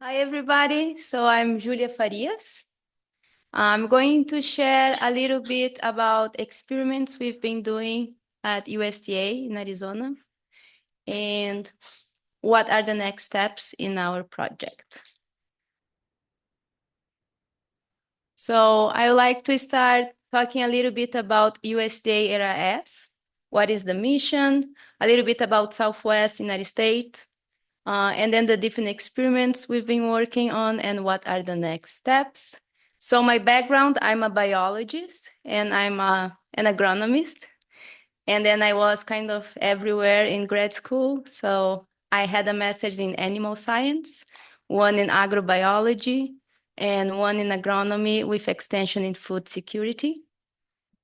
Hi, everybody. So I'm Julia Farias. I'm going to share a little bit about experiments we've been doing at USDA in Arizona and what are the next steps in our project. So I would like to start talking a little bit about USDA ERA-S. What is the mission? A little bit about Southwest United States. And then the different experiments we've been working on and what are the next steps. So my background, I'm a biologist and I'm an agronomist. And then I was kind of everywhere in grad school. So I had a master's in animal science, one in agrobiology, and one in agronomy with extension in food security.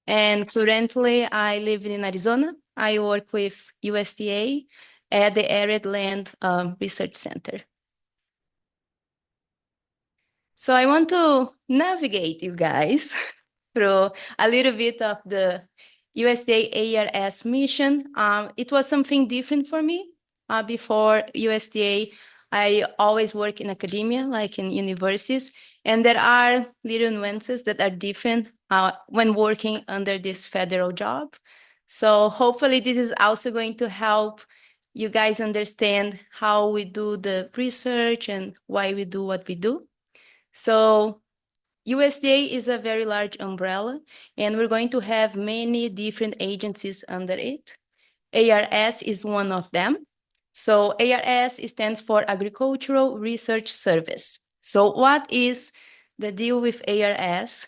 And currently, I live in Arizona. I work with USDA at the Arid Land Research Center. So I want to navigate you guys through a little bit of the USDA ARS mission. It was something different for me. Before USDA, I always work in academia, like in universities, and there are little nuances that are different when working under this federal job. So hopefully this is also going to help you guys understand how we do the research and why we do what we do. So USDA is a very large umbrella, and we're going to have many different agencies under it. ARS is one of them. So ARS stands for Agricultural Research Service. So what is the deal with ARS?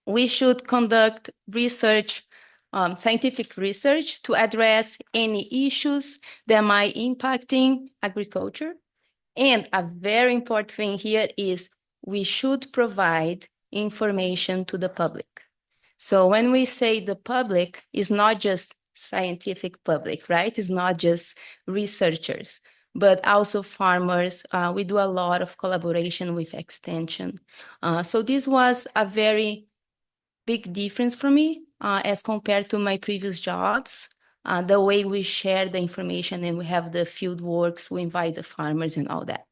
We should conduct research, scientific research to address any issues that might impacting agriculture. And a very important thing here is we should provide information to the public. So when we say the public, it's not just scientific public, right? It's not just researchers, but also farmers. We do a lot of collaboration with Extension. So this was a very big difference for me as compared to my previous jobs. The way we share the information and we have the field works, we invite the farmers and all that.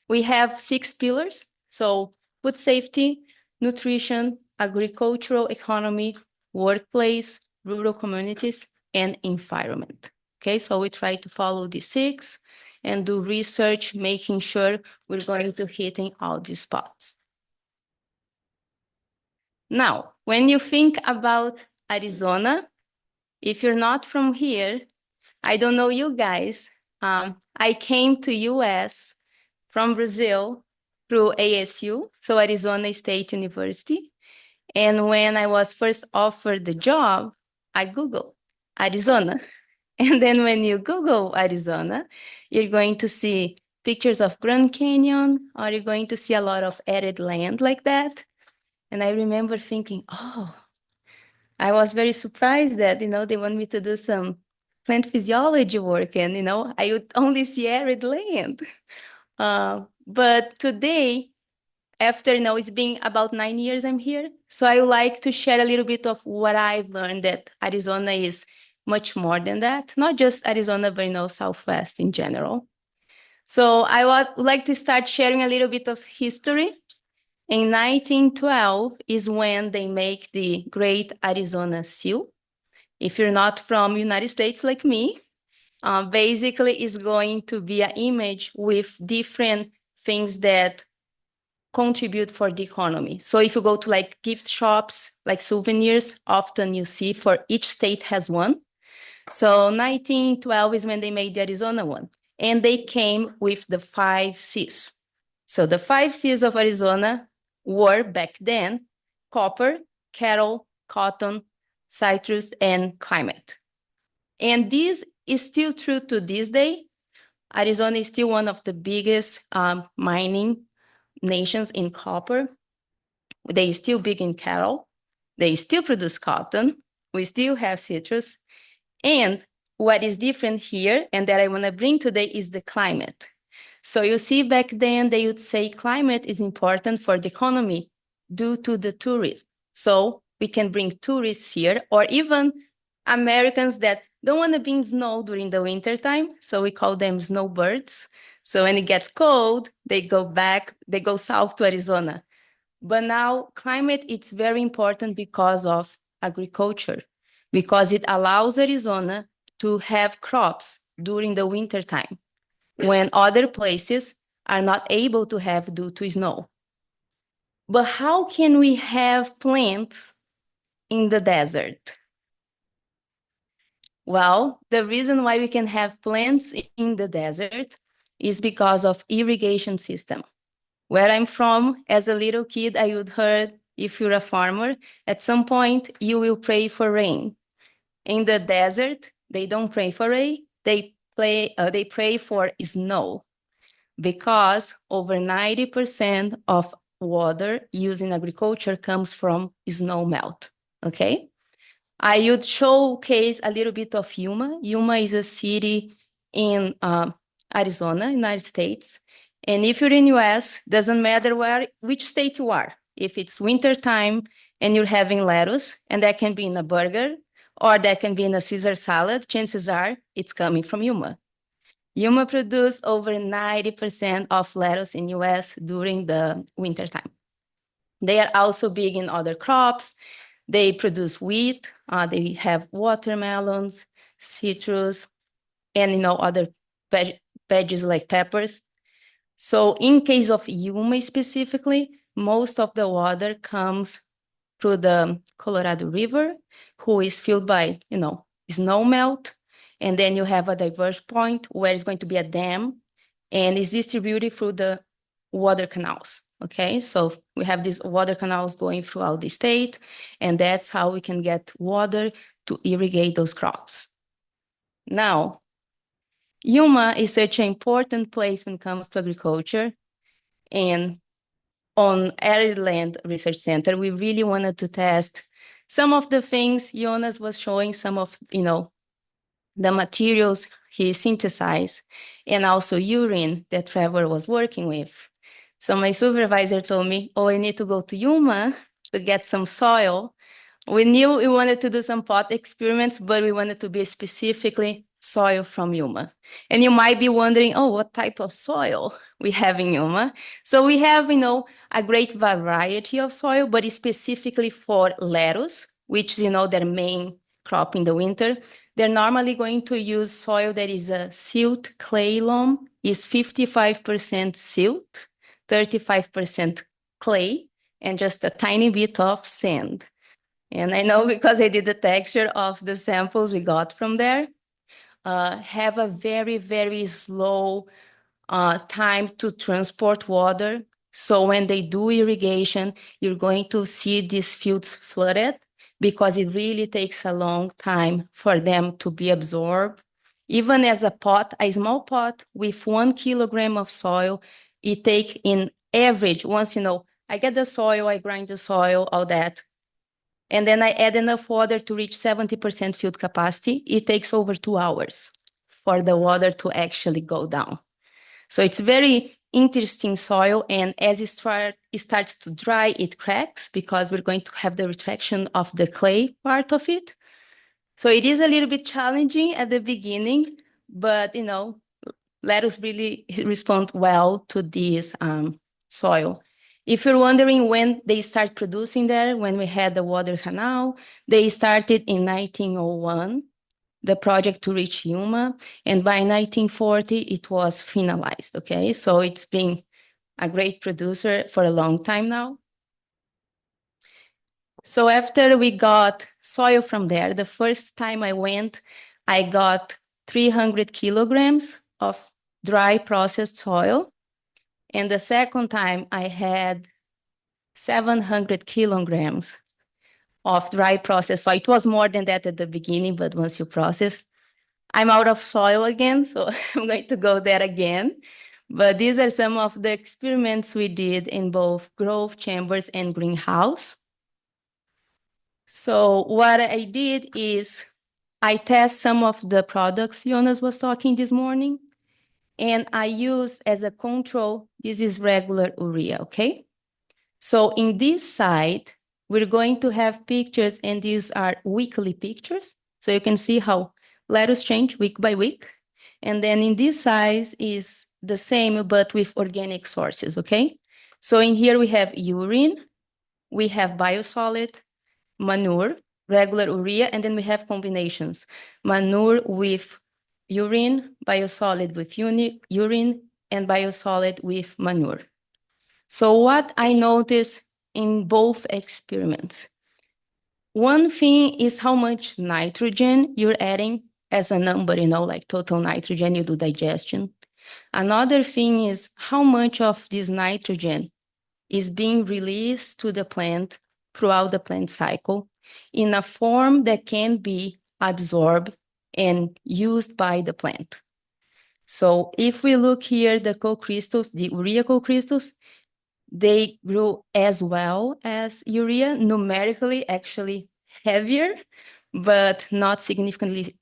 We have 6 pillars. So food safety, nutrition, agricultural economy, workplace, rural communities, and environment. Okay, so we try to follow the 6 and do research, making sure we're going to hitting all these spots. Now, when you think about Arizona, if you're not from here, I don't know you guys. I came to US from Brazil through ASU, so Arizona State University. And when I was first offered the job, I Googled Arizona. And then when you Google Arizona, you're going to see pictures of Grand Canyon, or you're going to see a lot of arid land like that. And I remember thinking, oh, I was very surprised that, they want me to do some plant physiology work and, I would only see arid land. But today, after, it's been about 9 years I'm here. So I would like to share a little bit of what I've learned that Arizona is much more than that. Not just Arizona, but, Southwest in general. So I would like to start sharing a little bit of history. In 1912 is when they make the Great Arizona Seal. If you're not from United States like me, basically it's going to be an image with different things that contribute for the economy. So if you go to like gift shops, like souvenirs, often you see for each state has one. So 1912 is when they made the Arizona one. And they came with the 5 C's. So the 5 C's of Arizona were back then copper, cattle, cotton, citrus, and climate. And this is still true to this day. Arizona is still one of the biggest mining nations in copper. They still big in cattle. They still produce cotton. We still have citrus. And what is different here and that I want to bring today is the climate. So you see back then they would say climate is important for the economy due to the tourism. So we can bring tourists here or even Americans that don't want to be in snow during the winter time, so we call them snowbirds. So when it gets cold, they go south to Arizona. But now climate, it's very important because of agriculture, because it allows Arizona to have crops during the winter time when other places are not able to have due to snow. But how can we have plants in the desert? Well, the reason why we can have plants in the desert is because of irrigation system. Where I'm from, as a little kid, I would heard, if you're a farmer, at some point you will pray for rain. In the desert, they don't pray for rain, they pray for snow, because over 90% of water used in agriculture comes from snow melt, okay? I would showcase a little bit of Yuma. Yuma is a city in Arizona, United States. And if you're in US, doesn't matter which state you are. If it's winter time and you're having lettuce, and that can be in a burger, or that can be in a Caesar salad, chances are it's coming from Yuma. Yuma produce over 90% of lettuce in US during the winter time. They are also big in other crops. They produce wheat, they have watermelons, citrus, and other veggies like peppers. So in case of Yuma specifically, most of the water comes through the Colorado River, who is filled by, snow melt. And then you have a diverse point where it's going to be a dam and is distributed through the water canals. Okay, so we have these water canals going throughout the state, and that's how we can get water to irrigate those crops. Now, Yuma is such an important place when it comes to agriculture, and on Arid Land Research Center, we really wanted to test some of the things Jonas was showing, some of the materials he synthesized, and also urine that Trevor was working with. So my supervisor told me, oh, I need to go to Yuma to get some soil. We knew we wanted to do some pot experiments, but we wanted to be specifically soil from Yuma. And you might be wondering, oh, what type of soil we have in Yuma? So we have, a great variety of soil, but specifically for lettuce, which is, their main crop in the winter. They're normally going to use soil that is a silt clay loam, is 55% silt, 35% clay, and just a tiny bit of sand. And I know because I did the texture of the samples we got from there, have a very, very slow time to transport water. So when they do irrigation, you're going to see these fields flooded because it really takes a long time for them to be absorbed. Even as a pot, a small pot with 1 kilogram of soil, it takes in average, once I get the soil, I grind the soil, all that. And then I add enough water to reach 70% field capacity. It takes over 2 hours for the water to actually go down. So it's very interesting soil, and as it starts to dry, it cracks because we're going to have the retraction of the clay part of it. So it is a little bit challenging at the beginning, but lettuce really respond well to this soil. If you're wondering when they start producing there, when we had the water canal, they started in 1901, the project to reach Yuma, and by 1940, it was finalized, okay? So it's been a great producer for a long time now. So after we got soil from there, the first time I went, I got 300 kilograms of dry processed soil. And the second time I had 700 kilograms of dry processed soil. It was more than that at the beginning, but once you process, I'm out of soil again, so I'm going to go there again. But these are some of the experiments we did in both growth chambers and greenhouse. So what I did is I test some of the products Jonas was talking this morning, and I use as a control, this is regular urea, okay? So in this side, we're going to have pictures, and these are weekly pictures. So you can see how lettuce change week by week. And then in this size is the same, but with organic sources, okay? So in here we have urine, we have biosolid, manure, regular urea, and then we have combinations. Manure with urine, biosolid with urine, and biosolid with manure. So what I noticed in both experiments, one thing is how much nitrogen you're adding as a number, like total nitrogen, you do digestion. Another thing is how much of this nitrogen is being released to the plant throughout the plant cycle in a form that can be absorbed and used by the plant. So if we look here, the co-crystals, the urea co-crystals, they grew as well as urea, numerically actually heavier, but not significantly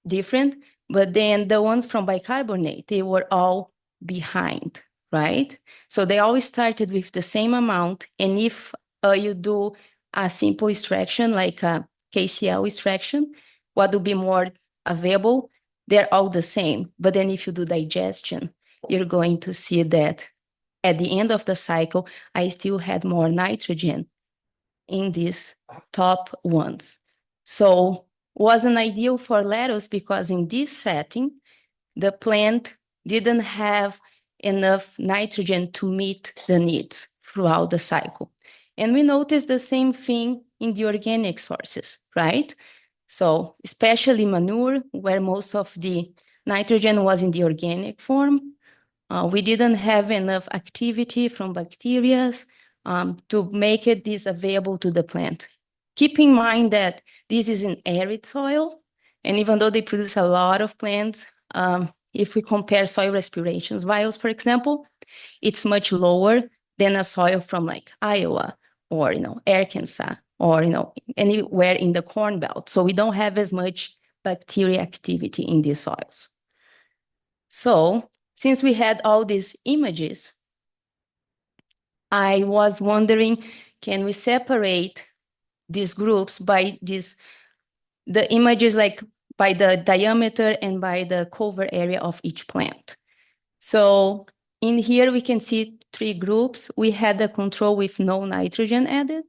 different. But then the ones from bicarbonate, they were all behind, right? So they always started with the same amount. And if you do a simple extraction, like a KCl extraction, what will be more available? They're all the same. But then if you do digestion, you're going to see that at the end of the cycle, I still had more nitrogen in these top ones. So wasn't ideal for lettuce because in this setting, the plant didn't have enough nitrogen to meet the needs throughout the cycle. And we noticed the same thing in the organic sources, right? So especially manure, where most of the nitrogen was in the organic form, we didn't have enough activity from bacteria to make this available to the plant. Keep in mind that this is an arid soil, and even though they produce a lot of plants, if we compare soil respirations vials, for example, it's much lower than a soil from like Iowa or Arkansas or anywhere in the Corn Belt. So we don't have as much bacteria activity in these soils. So since we had all these images, I was wondering, can we separate these groups by the images, like by the diameter and by the cover area of each plant? So in here, we can see 3 groups. We had the control with no nitrogen added,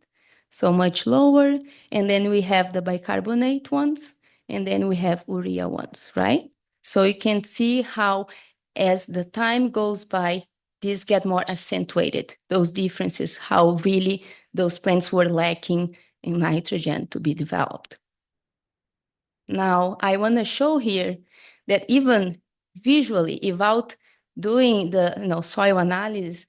so much lower. And then we have the bicarbonate ones, and then we have urea ones, right? So you can see how as the time goes by, these get more accentuated, those differences, how really those plants were lacking in nitrogen to be developed. Now, I want to show here that even visually, without doing the soil analysis,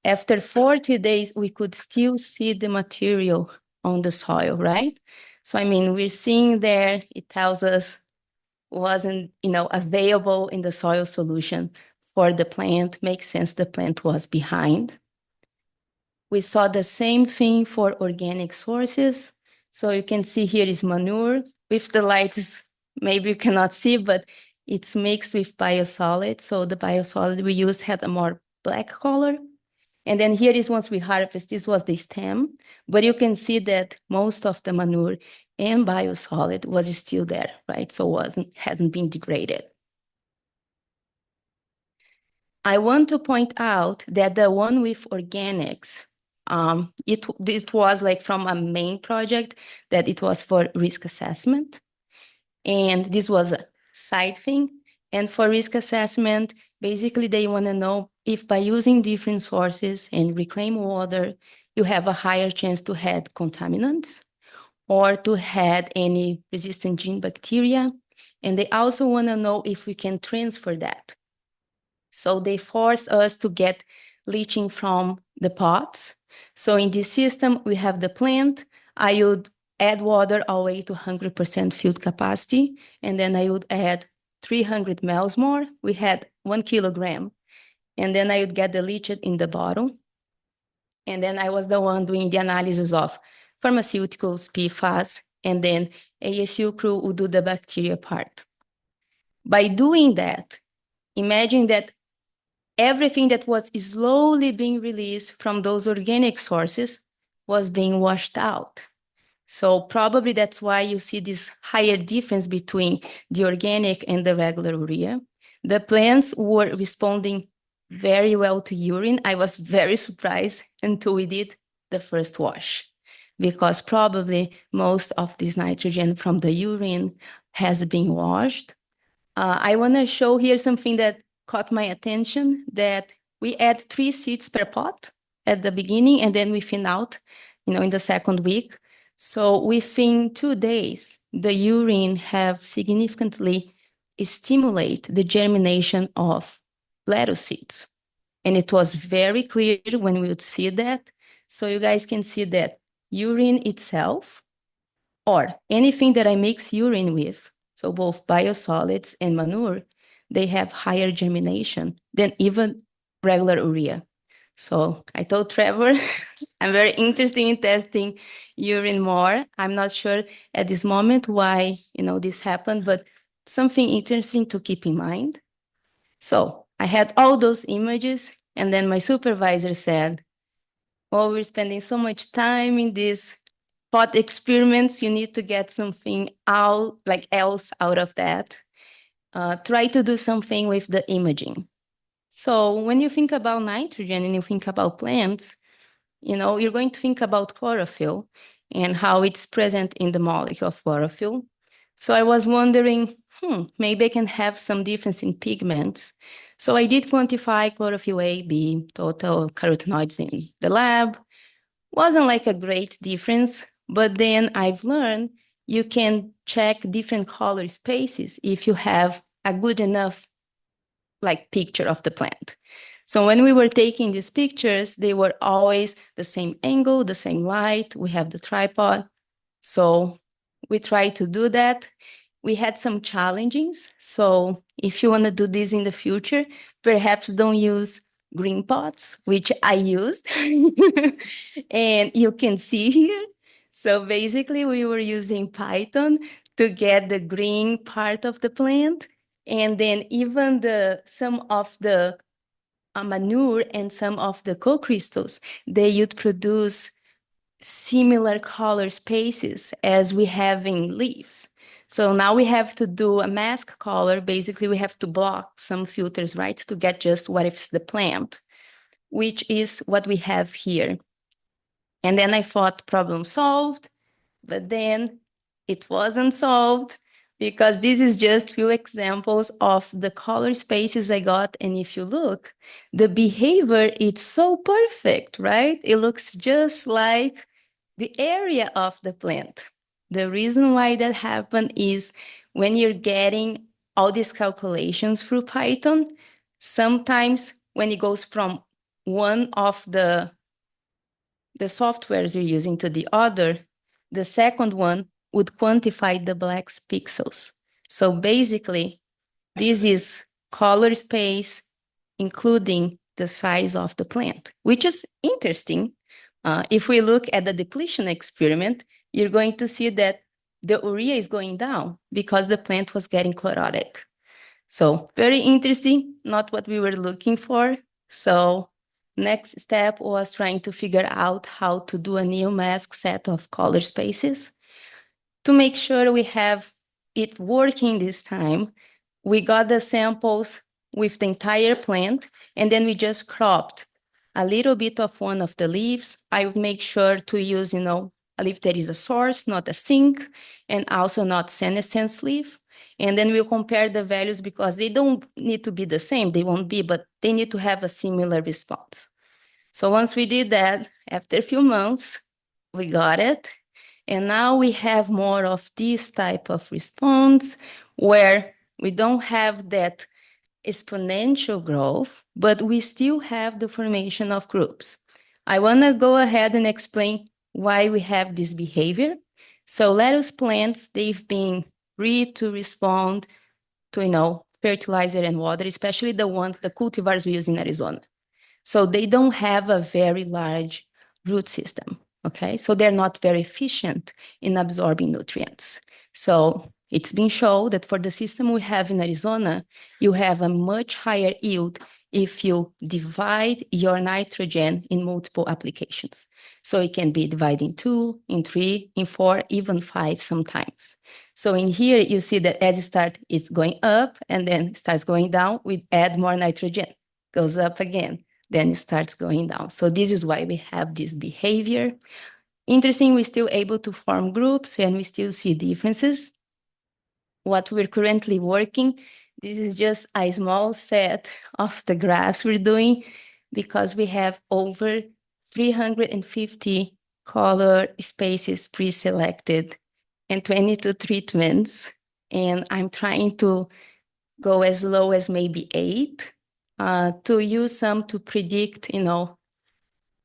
after 40 days, we could still see the material on the soil, right? So, I mean, we're seeing there, it tells us wasn't, available in the soil solution for the plant. Makes sense, the plant was behind. We saw the same thing for organic sources. So you can see here is manure. With the lights, maybe you cannot see, but it's mixed with biosolid. So the biosolid we used had a more black color. And then here is once we harvest, this was the stem. But you can see that most of the manure and biosolid was still there, right? So hasn't been degraded. I want to point out that the one with organics, it was like from a main project that it was for risk assessment. And this was a side thing. And for risk assessment, basically they want to know if by using different sources and reclaim water, you have a higher chance to have contaminants or to have any resistant gene bacteria. And they also want to know if we can transfer that. So they forced us to get leaching from the pots. So in this system, we have the plant. I would add water all the way to 100% filled capacity. And then I would add 300 mL more. We had 1 kilogram. And then I would get the leachate in the bottle. And then I was the one doing the analysis of pharmaceuticals, PFAS, and then ASU crew would do the bacteria part. By doing that, imagine that everything that was slowly being released from those organic sources was being washed out. So probably that's why you see this higher difference between the organic and the regular urea. The plants were responding very well to urine. I was very surprised until we did the first wash, because probably most of this nitrogen from the urine has been washed. I want to show here something that caught my attention, that we add 3 seeds per pot at the beginning, and then we thin out, in the second week. So within 2 days, the urine have significantly stimulate the germination of lettuce seeds. And it was very clear when we would see that. So you guys can see that urine itself, or anything that I mix urine with, so both biosolids and manure, they have higher germination than even regular urea. So I told Trevor, I'm very interested in testing urine more. I'm not sure at this moment why, this happened, but something interesting to keep in mind. So I had all those images, and then my supervisor said, "Oh, we're spending so much time in this pot experiments. You need to get something out, like else out of that. Try to do something with the imaging." So when you think about nitrogen and you think about plants, you're going to think about chlorophyll and how it's present in the molecule of chlorophyll. So I was wondering, maybe I can have some difference in pigments. So I did quantify chlorophyll A, B, total carotenoids in the lab. Wasn't like a great difference, but then I've learned you can check different color spaces if you have a good enough picture of the plant. So when we were taking these pictures, they were always the same angle, the same light. We have the tripod. So we tried to do that. We had some challenges. So if you want to do this in the future, perhaps don't use green pots, which I used. And you can see here. So basically, we were using Python to get the green part of the plant. And then even some of the manure and some of the co-crystals, they would produce similar color spaces as we have in leaves. So now we have to do a mask color. Basically, we have to block some filters, right, to get just what is the plant, which is what we have here. And then I thought problem solved, but then it wasn't solved, because this is just few examples of the color spaces I got. And if you look, the behavior, it's so perfect, right? It looks just like the area of the plant. The reason why that happened is when you're getting all these calculations through Python, sometimes when it goes from one of the softwares you're using to the other, the second one would quantify the black pixels. So basically, this is color space, including the size of the plant, which is interesting. If we look at the depletion experiment, you're going to see that the urea is going down because the plant was getting chlorotic. So very interesting, not what we were looking for. So next step was trying to figure out how to do a new mask set of color spaces. To make sure we have it working this time, we got the samples with the entire plant, and then we just cropped a little bit of one of the leaves. I would make sure to use, a leaf that is a source, not a sink, and also not senescence leaf. And then we'll compare the values, because they don't need to be the same. They won't be, but they need to have a similar response. So once we did that, after a few months, we got it. And now we have more of this type of response, where we don't have that exponential growth, but we still have the formation of groups. I want to go ahead and explain why we have this behavior. So lettuce plants, they've been free to respond to, fertilizer and water, especially the cultivars we use in Arizona. So they don't have a very large root system, okay? So they're not very efficient in absorbing nutrients. So it's been shown that for the system we have in Arizona, you have a much higher yield if you divide your nitrogen in multiple applications. So it can be divided in 2, in 3, in 4, even 5 sometimes. So in here, you see that as it starts, it's going up and then starts going down. We add more nitrogen, goes up again, then it starts going down. So this is why we have this behavior. Interesting, we're still able to form groups and we still see differences. What we're currently working, this is just a small set of the graphs we're doing because we have over 350 color spaces pre-selected and 22 treatments. And I'm trying to go as low as maybe 8 to use some to predict,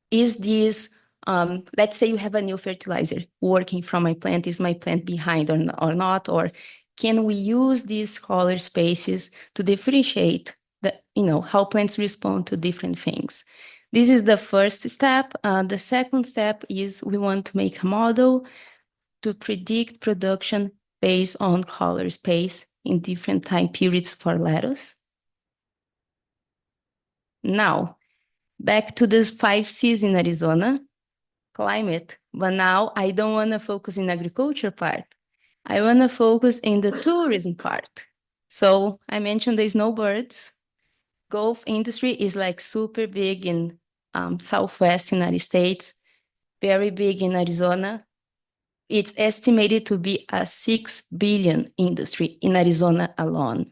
is this, let's say you have a new fertilizer working from my plant, is my plant behind or not, or can we use these color spaces to differentiate how plants respond to different things? This is the first step. The second step is we want to make a model to predict production based on color space in different time periods for lettuce. Now, back to the 5 Cs in Arizona, climate, but now I don't want to focus in agriculture part. I want to focus in the tourism part. So I mentioned the snowbirds. Golf industry is like super big in Southwest United States, very big in Arizona. It's estimated to be a 6 billion industry in Arizona alone.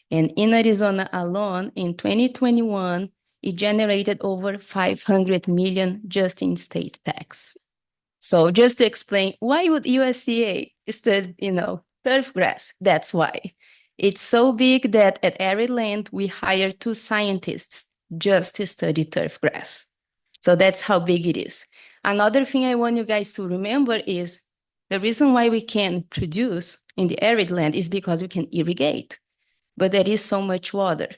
And in Arizona alone, in 2021, it generated over 500 million just in state tax. So just to explain, why would USDA study, turf grass? That's why. It's so big that at every land, we hire 2 scientists just to study turf grass. So that's how big it is. Another thing I want you guys to remember is the reason why we can produce in the arid land is because we can irrigate, but there is so much water.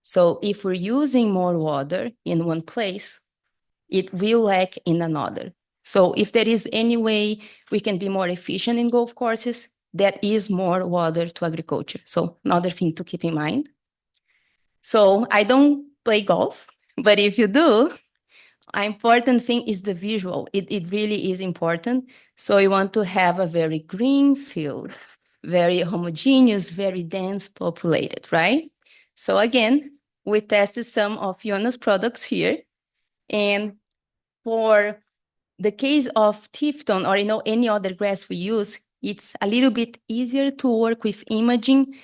So if we're using more water in one place, it will lack in another. So if there is any way we can be more efficient in golf courses, that is more water to agriculture. So another thing to keep in mind. So I don't play golf, but if you do, an important thing is the visual. It really is important. So you want to have a very green field, very homogeneous, very dense populated, right? So again, we tested some of Jonas' products here. And for the case of Tifton or any other grass we use, it's a little bit easier to work with imaging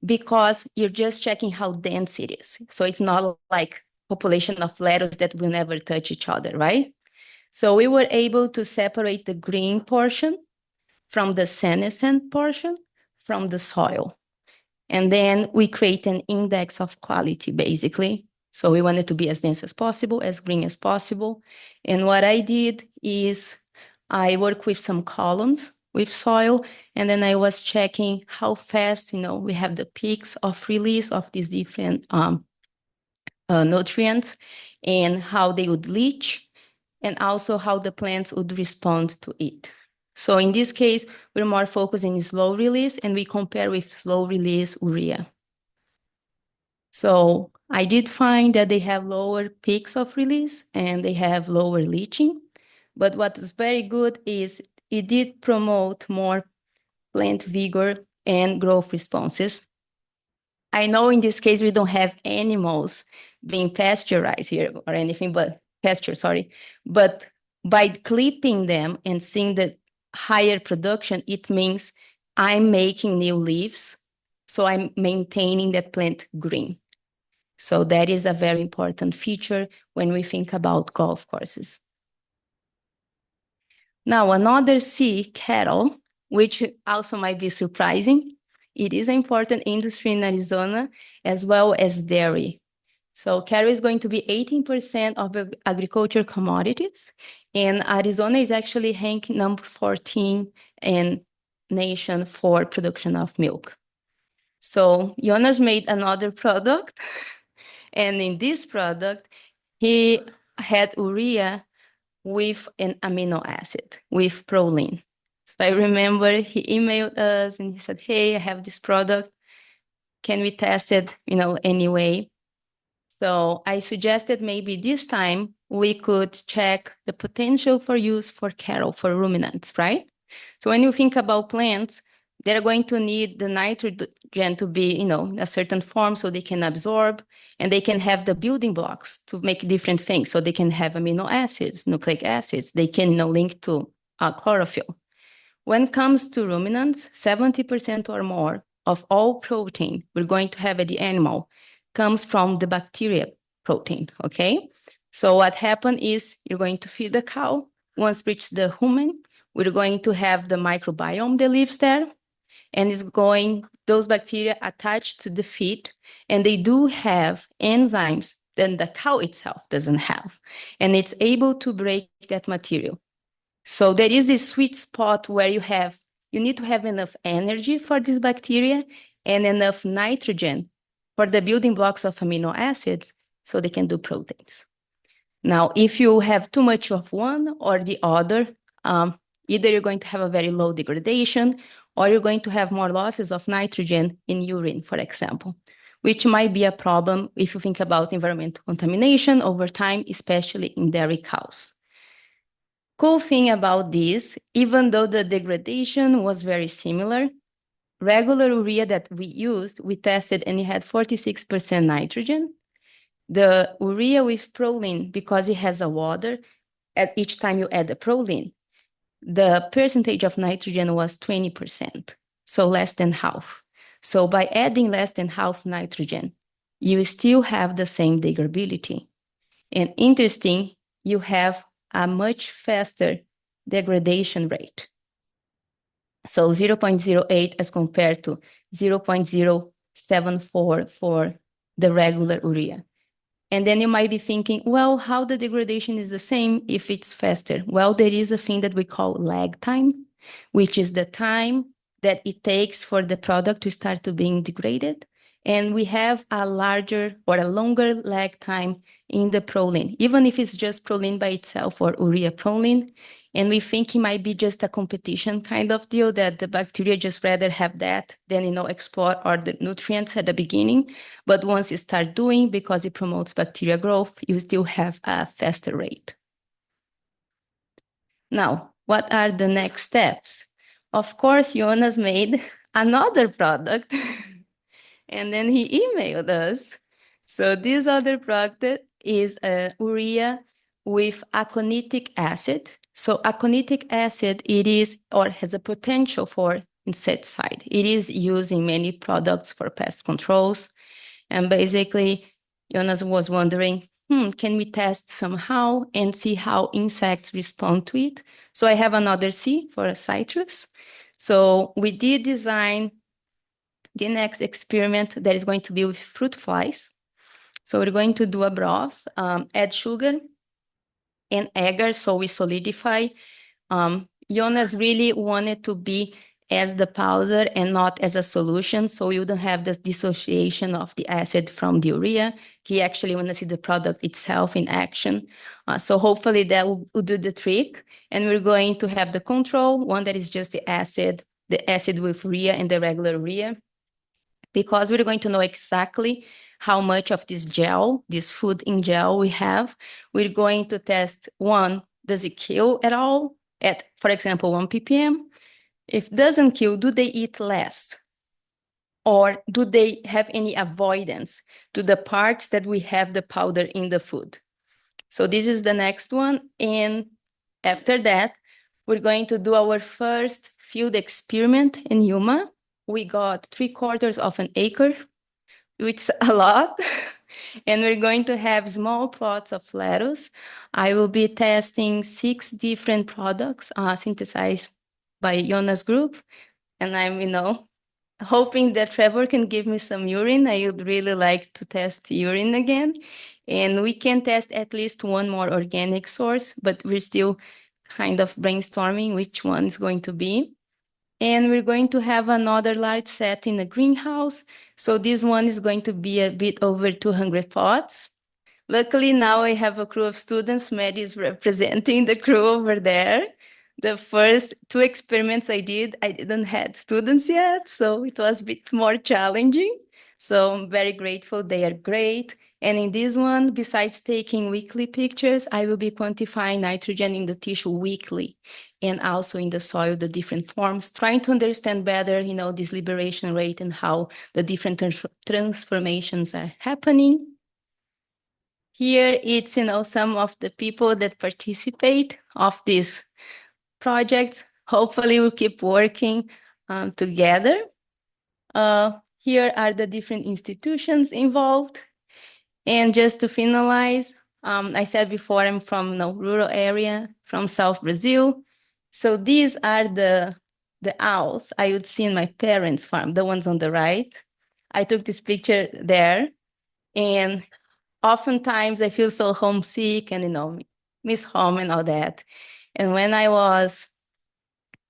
because you're just checking how dense it is. So it's not like population of lettuce that will never touch each other, right? So we were able to separate the green portion from the senescent portion from the soil. And then we create an index of quality, basically. So we wanted to be as dense as possible, as green as possible. And what I did is I work with some columns with soil, and then I was checking how fast, we have the peaks of release of these different nutrients and how they would leach, and also how the plants would respond to it. So in this case, we're more focusing on slow release, and we compare with slow release urea. So I did find that they have lower peaks of release and they have lower leaching. But what is very good is it did promote more plant vigor and growth responses. I know in this case, we don't have animals being pasteurized here or anything, but But by clipping them and seeing the higher production, it means I'm making new leaves. So I'm maintaining that plant green. So that is a very important feature when we think about golf courses. Now, another C, cattle, which also might be surprising. It is an important industry in Arizona, as well as dairy. So cattle is going to be 18% of agriculture commodities, and Arizona is actually ranking number 14 in nation for production of milk. So Jonas made another product, and in this product, he had urea with an amino acid, with proline. So I remember he emailed us and he said, hey, I have this product. Can we test it, anyway? So I suggested maybe this time we could check the potential for use for cattle, for ruminants, right? So when you think about plants, they're going to need the nitrogen to be, a certain form so they can absorb, and they can have the building blocks to make different things. So they can have amino acids, nucleic acids. They can, link to chlorophyll. When it comes to ruminants, 70% or more of all protein we're going to have at the animal comes from the bacteria protein, okay? So what happens is you're going to feed the cow. Once reach the human, we're going to have the microbiome that lives there, and those bacteria attached to the feed, and they do have enzymes that the cow itself doesn't have, and it's able to break that material. So there is this sweet spot where you need to have enough energy for this bacteria and enough nitrogen for the building blocks of amino acids so they can do proteins. Now, if you have too much of one or the other, either you're going to have a very low degradation or you're going to have more losses of nitrogen in urine, for example, which might be a problem if you think about environmental contamination over time, especially in dairy cows. Cool thing about this, even though the degradation was very similar, regular urea that we used, we tested and it had 46% nitrogen. The urea with proline, because it has a water, at each time you add the proline, the percentage of nitrogen was 20%, so less than half. So by adding less than half nitrogen, you still have the same degradability. And interesting, you have a much faster degradation rate. So 0.08 as compared to 0.074 for the regular urea. And then you might be thinking, well, how the degradation is the same if it's faster? Well, there is a thing that we call lag time, which is the time that it takes for the product to start to being degraded. And we have a larger or a longer lag time in the proline, even if it's just proline by itself or urea proline. And we think it might be just a competition kind of deal, that the bacteria just rather have that than, explore all the nutrients at the beginning. But once you start doing, because it promotes bacteria growth, you still have a faster rate. Now, what are the next steps? Of course, Jonas made another product and then he emailed us. So this other product is urea with aconitic acid. So aconitic acid, it is or has a potential for insecticide. It is used in many products for pest controls. And basically, Jonas was wondering, can we test somehow and see how insects respond to it? So I have another C for a citrus. So we did design the next experiment that is going to be with fruit flies. So we're going to do a broth, add sugar and agar, so we solidify. Jonas really wanted to be as the powder and not as a solution, so we wouldn't have this dissociation of the acid from the urea. He actually wanted to see the product itself in action. So hopefully that will do the trick. And we're going to have the control, one that is just the acid with urea and the regular urea. Because we're going to know exactly how much of this gel, this food in gel we have, we're going to test one, does it kill at all at, for example, 1 ppm? If it doesn't kill, do they eat less? Or do they have any avoidance to the parts that we have the powder in the food? So this is the next one. And after that, we're going to do our first field experiment in Yuma. We got 3/4 of an acre, which is a lot. And we're going to have small plots of lettuce. I will be testing 6 different products synthesized by Jonas' group. And I'm, hoping that Trevor can give me some urine. I would really like to test urine again. And we can test at least one more organic source, but we're still kind of brainstorming which one is going to be. And we're going to have another large set in the greenhouse. So this one is going to be a bit over 200 pots. Luckily, now I have a crew of students. Maddie is representing the crew over there. The first 2 experiments I didn't have students yet, so it was a bit more challenging. So I'm very grateful. They are great. And in this one, besides taking weekly pictures, I will be quantifying nitrogen in the tissue weekly and also in the soil, the different forms, trying to understand better, this liberation rate and how the different transformations are happening. Here it's, some of the people that participate of this project. Hopefully we'll keep working together. Here are the different institutions involved. And just to finalize, I said before, I'm from rural area, from South Brazil. So these are the owls I would see in my parents' farm, the ones on the right. I took this picture there, and oftentimes I feel so homesick and, miss home and all that. And when I was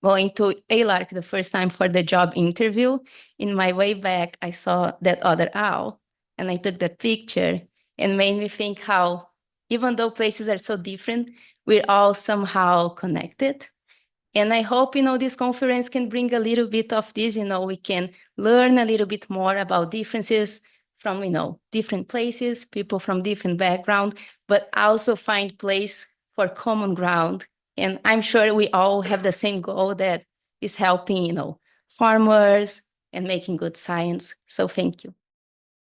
going to ALARC the first time for the job interview, in my way back, I saw that other owl and I took that picture and made me think how, even though places are so different, we're all somehow connected. And I hope, this conference can bring a little bit of this, we can learn a little bit more about differences from, different places, people from different background, but also find place for common ground. And I'm sure we all have the same goal that is helping, farmers and making good science. So thank you.